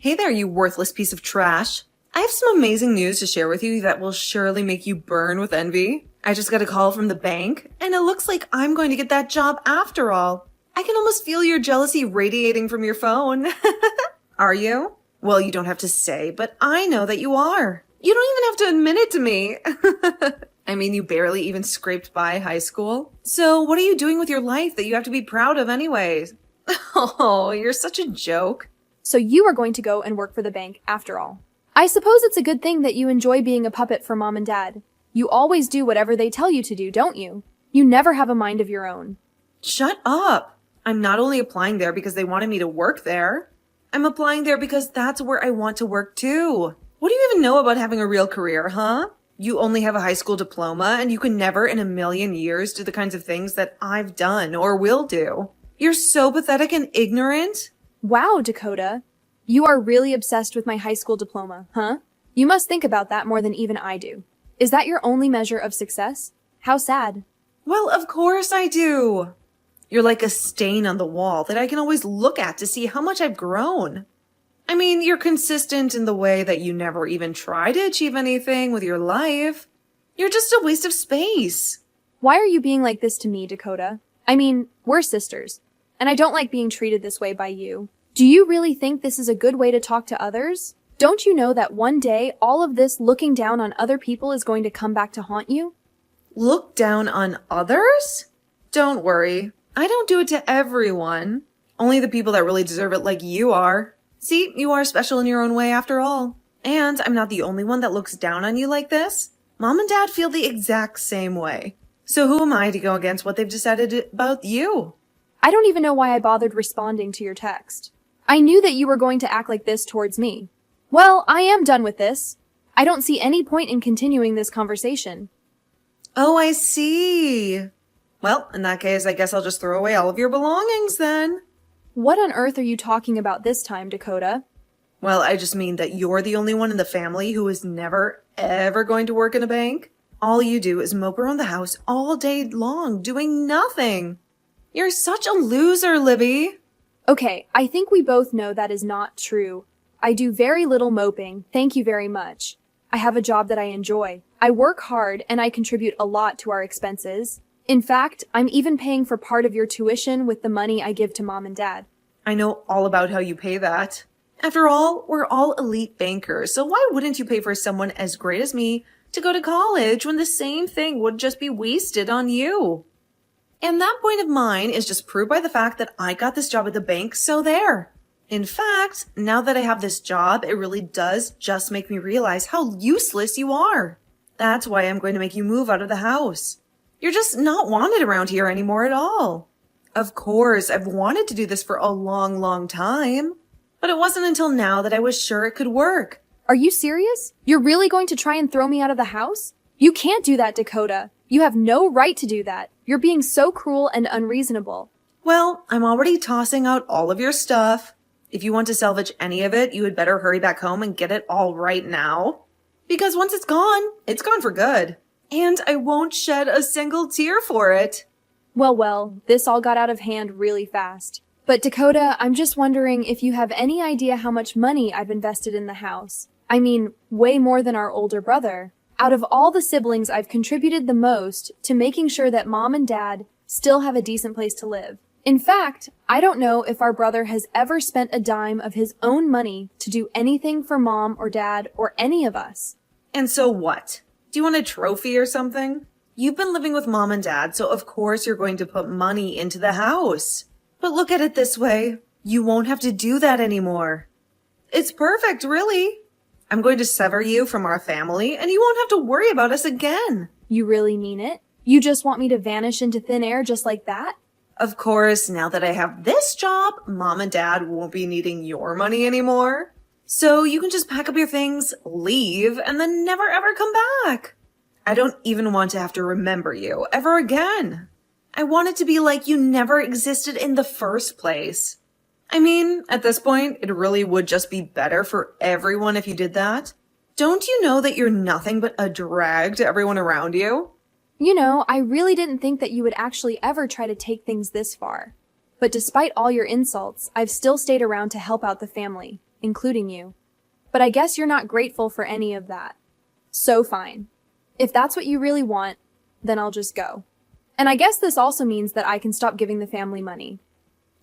Hey there, you worthless piece of trash. I have some amazing news to share with you that will surely make you burn with envy. I just got a call from the bank, and it looks like I'm going to get that job after all. I can almost feel your jealousy radiating from your phone. Are you? Well, you don't have to say, but I know that you are. You don't even have to admit it to me. I mean, you barely even scraped by high school. So what are you doing with your life that you have to be proud of anyways? Oh, you're such a joke. So you are going to go and work for the bank after all. I suppose it's a good thing that you enjoy being a puppet for mom and dad. You always do whatever they tell you to do, don't you? You never have a mind of your own. Shut up. I'm not only applying there because they wanted me to work there. I'm applying there because that's where I want to work too. What do you even know about having a real career, huh? You only have a high school diploma and you can never in a million years do the kinds of things that I've done or will do. You're so pathetic and ignorant. Wow, Dakota. You are really obsessed with my high school diploma, huh? You must think about that more than even I do. Is that your only measure of success? How sad. Well, of course I do. You're like a stain on the wall that I can always look at to see how much I've grown. I mean, you're consistent in the way that you never even try to achieve anything with your life. You're just a waste of space. Why are you being like this to me, Dakota? I mean, we're sisters, and I don't like being treated this way by you. Do you really think this is a good way to talk to others? Don't you know that one day all of this looking down on other people is going to come back to haunt you? Look down on others? Don't worry. I don't do it to everyone. Only the people that really deserve it like you are. See, you are special in your own way after all. And I'm not the only one that looks down on you like this. Mom and Dad feel the exact same way. So who am I to go against what they've decided about you? I don't even know why I bothered responding to your text. I knew that you were going to act like this towards me. Well, I am done with this. I don't see any point in continuing this conversation. Oh, I see. Well, in that case, I guess I'll just throw away all of your belongings then. What on earth are you talking about this time, Dakota? Well, I just mean that you're the only one in the family who is never, ever going to work in a bank. All you do is mope around the house all day long, doing nothing. You're such a loser, Libby. Okay, I think we both know that is not true. I do very little moping, thank you very much. I have a job that I enjoy. I work hard and I contribute a lot to our expenses. In fact, I'm even paying for part of your tuition with the money I give to mom and dad. I know all about how you pay that. After all, we're all elite bankers, so why wouldn't you pay for someone as great as me to go to college when the same thing would just be wasted on you? And that point of mine is just proved by the fact that I got this job at the bank, so there. In fact, now that I have this job, it really does just make me realize how useless you are. That's why I'm going to make you move out of the house. You're just not wanted around here anymore at all. Of course, I've wanted to do this for a long, long time. But it wasn't until now that I was sure it could work. Are you serious? You're really going to try and throw me out of the house? You can't do that, Dakota. You have no right to do that. You're being so cruel and unreasonable. Well, I'm already tossing out all of your stuff. If you want to salvage any of it, you had better hurry back home and get it all right now. Because once it's gone for good. And I won't shed a single tear for it. Well, this all got out of hand really fast. But Dakota, I'm just wondering if you have any idea how much money I've invested in the house. I mean, way more than our older brother. Out of all the siblings, I've contributed the most to making sure that mom and dad still have a decent place to live. In fact, I don't know if our brother has ever spent a dime of his own money to do anything for mom or dad or any of us. And so what? Do you want a trophy or something? You've been living with mom and dad, so of course you're going to put money into the house. But look at it this way. You won't have to do that anymore. It's perfect, really. I'm going to sever you from our family, and you won't have to worry about us again. You really mean it? You just want me to vanish into thin air just like that? Of course, now that I have this job, mom and dad won't be needing your money anymore. So you can just pack up your things, leave, and then never ever come back. I don't even want to have to remember you ever again. I want it to be like you never existed in the first place. I mean, at this point, it really would just be better for everyone if you did that. Don't you know that you're nothing but a drag to everyone around you? You know, I really didn't think that you would actually ever try to take things this far. But despite all your insults, I've still stayed around to help out the family. including you. But I guess you're not grateful for any of that. So fine. If that's what you really want, then I'll just go. And I guess this also means that I can stop giving the family money.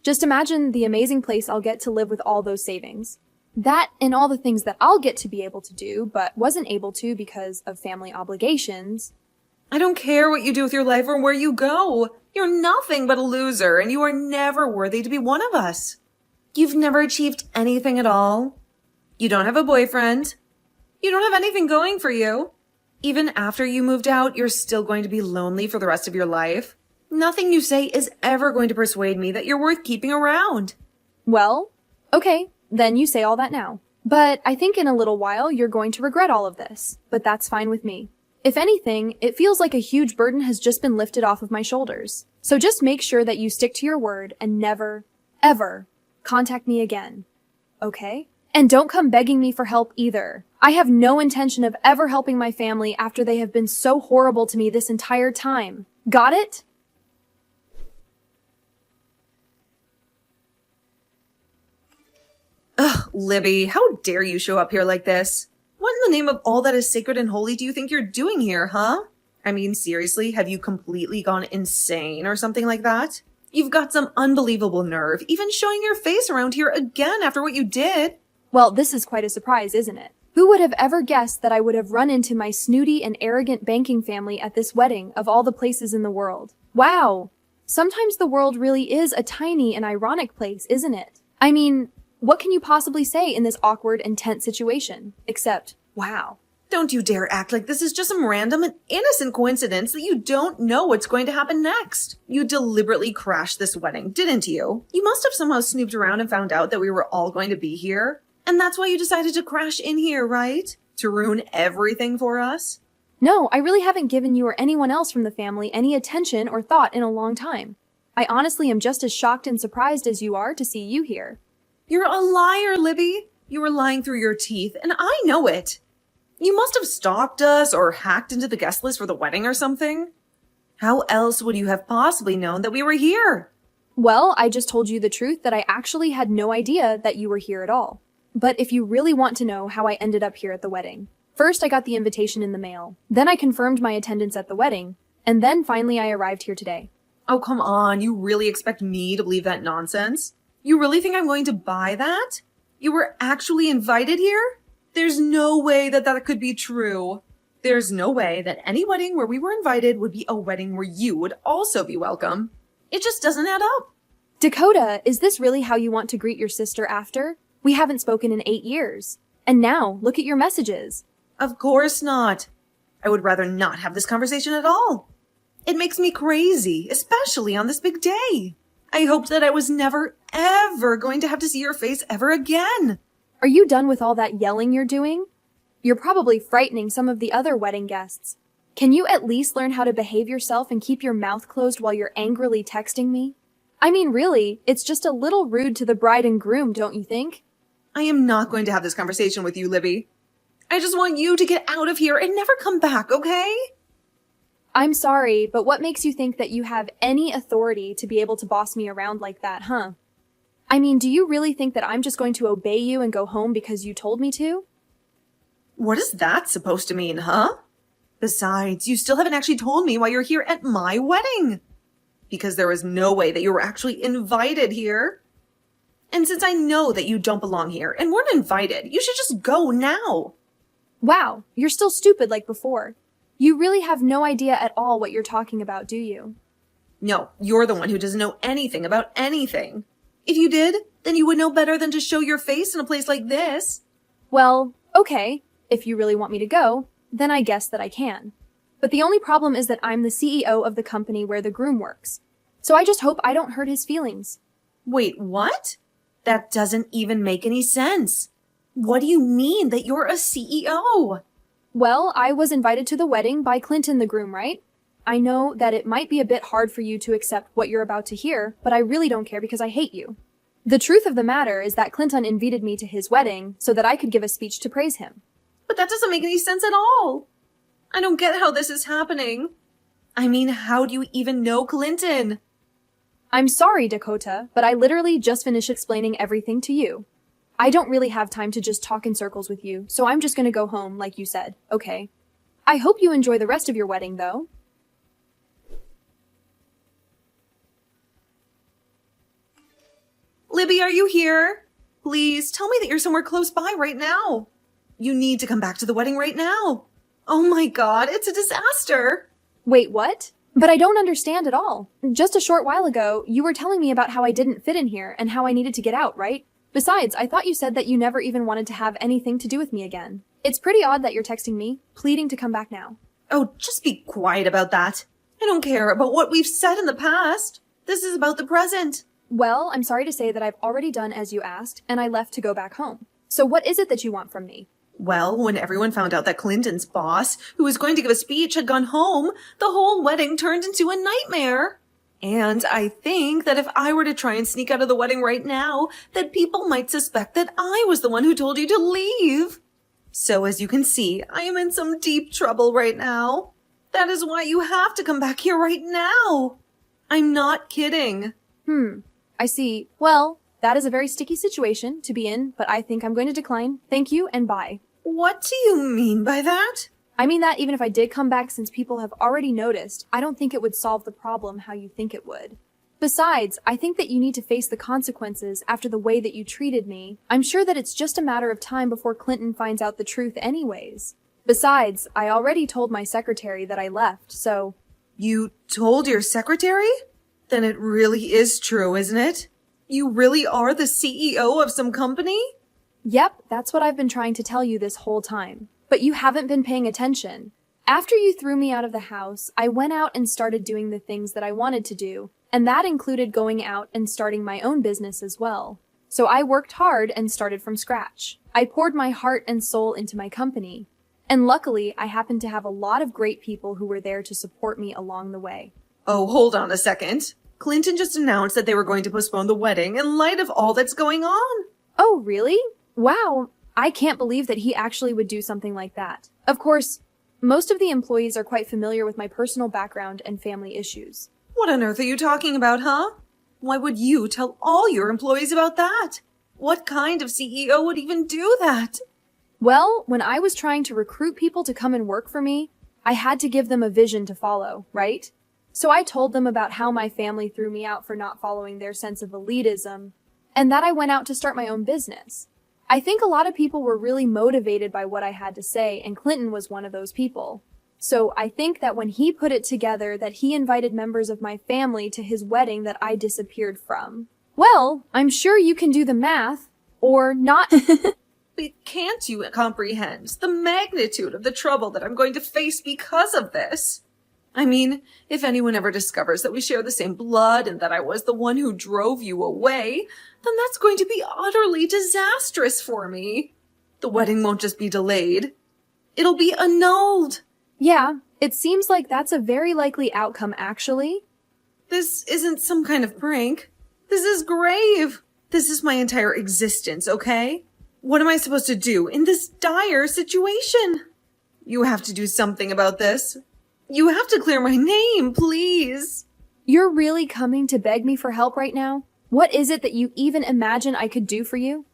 Just imagine the amazing place I'll get to live with all those savings. That and all the things that I'll get to be able to do, but wasn't able to because of family obligations. I don't care what you do with your life or where you go. You're nothing but a loser, and you are never worthy to be one of us. You've never achieved anything at all. You don't have a boyfriend. You don't have anything going for you. Even after you moved out, you're still going to be lonely for the rest of your life. Nothing you say is ever going to persuade me that you're worth keeping around. Well, okay, then you say all that now. But I think in a little while you're going to regret all of this. But that's fine with me. If anything, it feels like a huge burden has just been lifted off of my shoulders. So just make sure that you stick to your word and never, ever contact me again. Okay? And don't come begging me for help either. I have no intention of ever helping my family after they have been so horrible to me this entire time. Got it? Ugh, Libby, how dare you show up here like this? What in the name of all that is sacred and holy do you think you're doing here, huh? I mean, seriously, have you completely gone insane or something like that? You've got some unbelievable nerve, even showing your face around here again after what you did. Well, this is quite a surprise, isn't it? Who would have ever guessed that I would have run into my snooty and arrogant banking family at this wedding of all the places in the world? Wow! Sometimes the world really is a tiny and ironic place, isn't it? I mean, what can you possibly say in this awkward and tense situation? Except, wow. Don't you dare act like this is just some random and innocent coincidence that you don't know what's going to happen next. You deliberately crashed this wedding, didn't you? You must have somehow snooped around and found out that we were all going to be here. And that's why you decided to crash in here, right? To ruin everything for us? No, I really haven't given you or anyone else from the family any attention or thought in a long time. I honestly am just as shocked and surprised as you are to see you here. You're a liar, Libby. You were lying through your teeth, and I know it. You must have stalked us or hacked into the guest list for the wedding or something. How else would you have possibly known that we were here? Well, I just told you the truth that I actually had no idea that you were here at all. But if you really want to know how I ended up here at the wedding, first I got the invitation in the mail, then I confirmed my attendance at the wedding, and then finally I arrived here today. Oh, come on. You really expect me to believe that nonsense? You really think I'm going to buy that? You were actually invited here? There's no way that that could be true. There's no way that any wedding where we were invited would be a wedding where you would also be welcome. It just doesn't add up. Dakota, is this really how you want to greet your sister after? We haven't spoken in 8 years. And now, look at your messages. Of course not. I would rather not have this conversation at all. It makes me crazy, especially on this big day. I hoped that I was never, ever going to have to see your face ever again. Are you done with all that yelling you're doing? You're probably frightening some of the other wedding guests. Can you at least learn how to behave yourself and keep your mouth closed while you're angrily texting me? I mean, really, it's just a little rude to the bride and groom, don't you think? I am not going to have this conversation with you, Libby. I just want you to get out of here and never come back, okay? I'm sorry, but what makes you think that you have any authority to be able to boss me around like that, huh? I mean, do you really think that I'm just going to obey you and go home because you told me to? What is that supposed to mean, huh? Besides, you still haven't actually told me why you're here at my wedding. Because there was no way that you were actually invited here. And since I know that you don't belong here and weren't invited, you should just go now. Wow, you're still stupid like before. You really have no idea at all what you're talking about, do you? No, you're the one who doesn't know anything about anything. If you did, then you would know better than to show your face in a place like this. Well, okay, if you really want me to go, then I guess that I can. But the only problem is that I'm the CEO of the company where the groom works. So I just hope I don't hurt his feelings. Wait, what? That doesn't even make any sense. What do you mean that you're a CEO? Well, I was invited to the wedding by Clinton the groom, right? I know that it might be a bit hard for you to accept what you're about to hear, but I really don't care because I hate you. The truth of the matter is that Clinton invited me to his wedding so that I could give a speech to praise him. But that doesn't make any sense at all. I don't get how this is happening. I mean, how do you even know Clinton? I'm sorry, Dakota, but I literally just finished explaining everything to you. I don't really have time to just talk in circles with you, so I'm just gonna go home, like you said, okay? I hope you enjoy the rest of your wedding, though. Libby, are you here? Please, tell me that you're somewhere close by right now. You need to come back to the wedding right now. Oh my god, it's a disaster. Wait, what? But I don't understand at all. Just a short while ago, you were telling me about how I didn't fit in here and how I needed to get out, right? Besides, I thought you said that you never even wanted to have anything to do with me again. It's pretty odd that you're texting me, pleading to come back now. Oh, just be quiet about that. I don't care about what we've said in the past. This is about the present. Well, I'm sorry to say that I've already done as you asked, and I left to go back home. So what is it that you want from me? Well, when everyone found out that Clinton's boss, who was going to give a speech, had gone home, the whole wedding turned into a nightmare. And I think that if I were to try and sneak out of the wedding right now, that people might suspect that I was the one who told you to leave. So as you can see, I am in some deep trouble right now. That is why you have to come back here right now. I'm not kidding. I see. Well, that is a very sticky situation to be in, but I think I'm going to decline. Thank you and bye. What do you mean by that? I mean that even if I did come back, since people have already noticed, I don't think it would solve the problem how you think it would. Besides, I think that you need to face the consequences after the way that you treated me. I'm sure that it's just a matter of time before Clinton finds out the truth anyways. Besides, I already told my secretary that I left, so... You told your secretary? Then it really is true, isn't it? You really are the CEO of some company? Yep, that's what I've been trying to tell you this whole time. But you haven't been paying attention. After you threw me out of the house, I went out and started doing the things that I wanted to do, and that included going out and starting my own business as well. So I worked hard and started from scratch. I poured my heart and soul into my company. And luckily, I happened to have a lot of great people who were there to support me along the way. Oh, hold on a second. Clinton just announced that they were going to postpone the wedding in light of all that's going on. Oh, really? Wow. I can't believe that he actually would do something like that. Of course, most of the employees are quite familiar with my personal background and family issues. What on earth are you talking about, huh? Why would you tell all your employees about that? What kind of CEO would even do that? Well, when I was trying to recruit people to come and work for me, I had to give them a vision to follow, right? So I told them about how my family threw me out for not following their sense of elitism, and that I went out to start my own business. I think a lot of people were really motivated by what I had to say, and Clinton was one of those people. So I think that when he put it together that he invited members of my family to his wedding that I disappeared from. Well, I'm sure you can do the math, or not. But can't you comprehend the magnitude of the trouble that I'm going to face because of this? I mean, if anyone ever discovers that we share the same blood and that I was the one who drove you away, then that's going to be utterly disastrous for me. The wedding won't just be delayed. It'll be annulled. Yeah, it seems like that's a very likely outcome, actually. This isn't some kind of prank. This is grave. This is my entire existence, okay? What am I supposed to do in this dire situation? You have to do something about this. You have to clear my name, please. You're really coming to beg me for help right now? What is it that you even imagine I could do for you?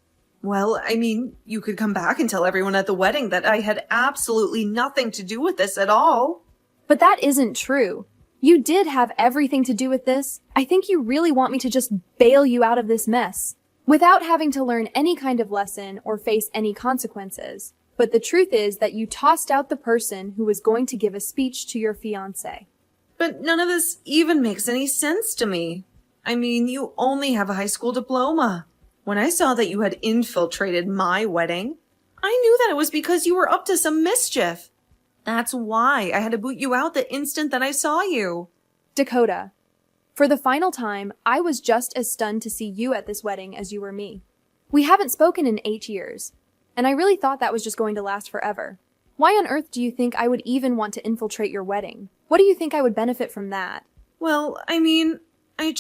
Well, I mean, you could come back and tell everyone at the wedding that I had absolutely nothing to do with this at all. But that isn't true. You did have everything to do with this. I think you really want me to just bail you out of this mess, without having to learn any kind of lesson or face any consequences. But the truth is that you tossed out the person who was going to give a speech to your fiancé. But none of this even makes any sense to me. I mean, you only have a high school diploma. When I saw that you had infiltrated my wedding, I knew that it was because you were up to some mischief. That's why I had to boot you out the instant that I saw you. Dakota, for the final time, I was just as stunned to see you at this wedding as you were me. We haven't spoken in 8 years, and I really thought that was just going to last forever. Why on earth do you think I would even want to infiltrate your wedding? What do you think I would benefit from that? Well, I mean, I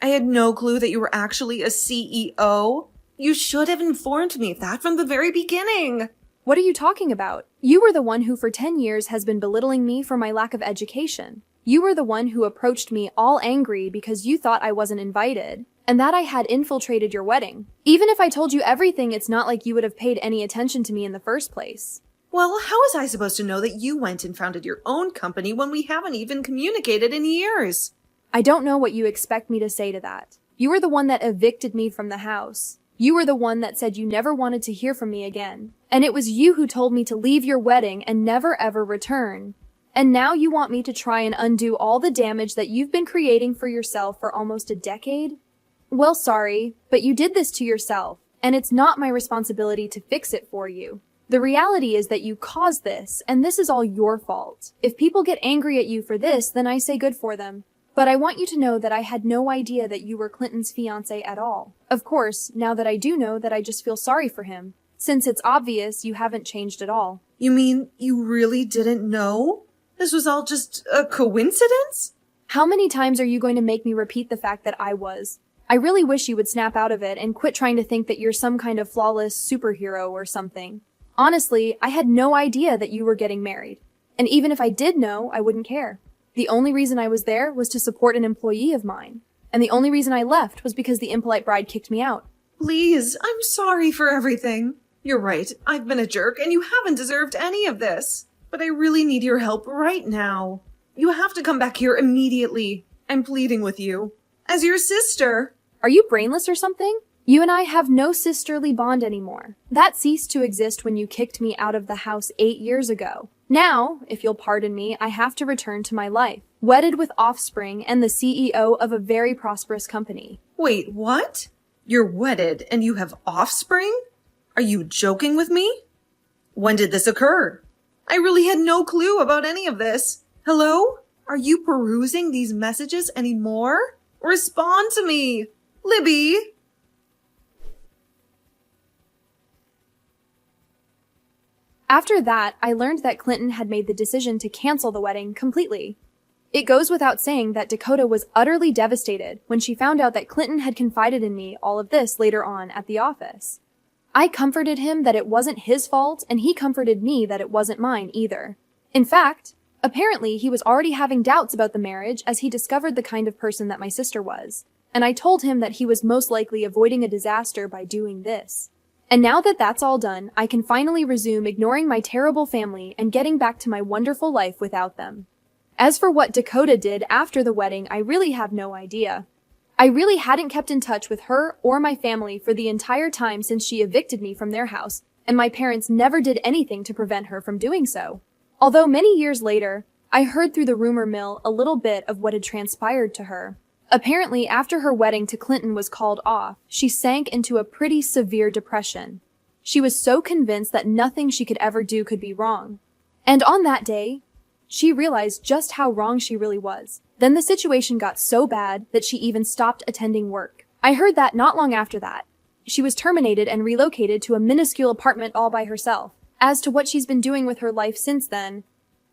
had no clue that you were actually a CEO. You should have informed me of that from the very beginning. What are you talking about? You were the one who for 10 years has been belittling me for my lack of education. You were the one who approached me all angry because you thought I wasn't invited. and that I had infiltrated your wedding. Even if I told you everything, it's not like you would have paid any attention to me in the first place. Well, how was I supposed to know that you went and founded your own company when we haven't even communicated in years? I don't know what you expect me to say to that. You were the one that evicted me from the house. You were the one that said you never wanted to hear from me again. And it was you who told me to leave your wedding and never ever return. And now you want me to try and undo all the damage that you've been creating for yourself for almost a decade? Well, sorry, but you did this to yourself, and it's not my responsibility to fix it for you. The reality is that you caused this, and this is all your fault. If people get angry at you for this, then I say good for them. But I want you to know that I had no idea that you were Clinton's fiancé at all. Of course, now that I do know that, I just feel sorry for him, since it's obvious you haven't changed at all. You mean you really didn't know? This was all just a coincidence? How many times are you going to make me repeat the fact that I was? I really wish you would snap out of it and quit trying to think that you're some kind of flawless superhero or something. Honestly, I had no idea that you were getting married. And even if I did know, I wouldn't care. The only reason I was there was to support an employee of mine. And the only reason I left was because the impolite bride kicked me out. Please, I'm sorry for everything. You're right, I've been a jerk and you haven't deserved any of this. But I really need your help right now. You have to come back here immediately. I'm pleading with you. As your sister. Are you brainless or something? You and I have no sisterly bond anymore. That ceased to exist when you kicked me out of the house 8 years ago. Now, if you'll pardon me, I have to return to my life, wedded with offspring and the CEO of a very prosperous company. Wait, what? You're wedded and you have offspring? Are you joking with me? When did this occur? I really had no clue about any of this. Hello? Are you perusing these messages anymore? Respond to me! Libby! After that, I learned that Clinton had made the decision to cancel the wedding completely. It goes without saying that Dakota was utterly devastated when she found out that Clinton had confided in me all of this later on at the office. I comforted him that it wasn't his fault, and he comforted me that it wasn't mine either. In fact, apparently he was already having doubts about the marriage as he discovered the kind of person that my sister was, and I told him that he was most likely avoiding a disaster by doing this. And now that that's all done, I can finally resume ignoring my terrible family and getting back to my wonderful life without them. As for what Dakota did after the wedding, I really have no idea. I really hadn't kept in touch with her or my family for the entire time since she evicted me from their house, and my parents never did anything to prevent her from doing so. Although many years later, I heard through the rumor mill a little bit of what had transpired to her. Apparently, after her wedding to Clinton was called off, she sank into a pretty severe depression. She was so convinced that nothing she could ever do could be wrong. And on that day, she realized just how wrong she really was. Then the situation got so bad that she even stopped attending work. I heard that not long after that. She was terminated and relocated to a minuscule apartment all by herself. As to what she's been doing with her life since then,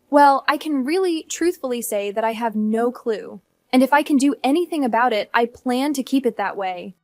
well, I can really truthfully say that I have no clue. And if I can do anything about it, I plan to keep it that way.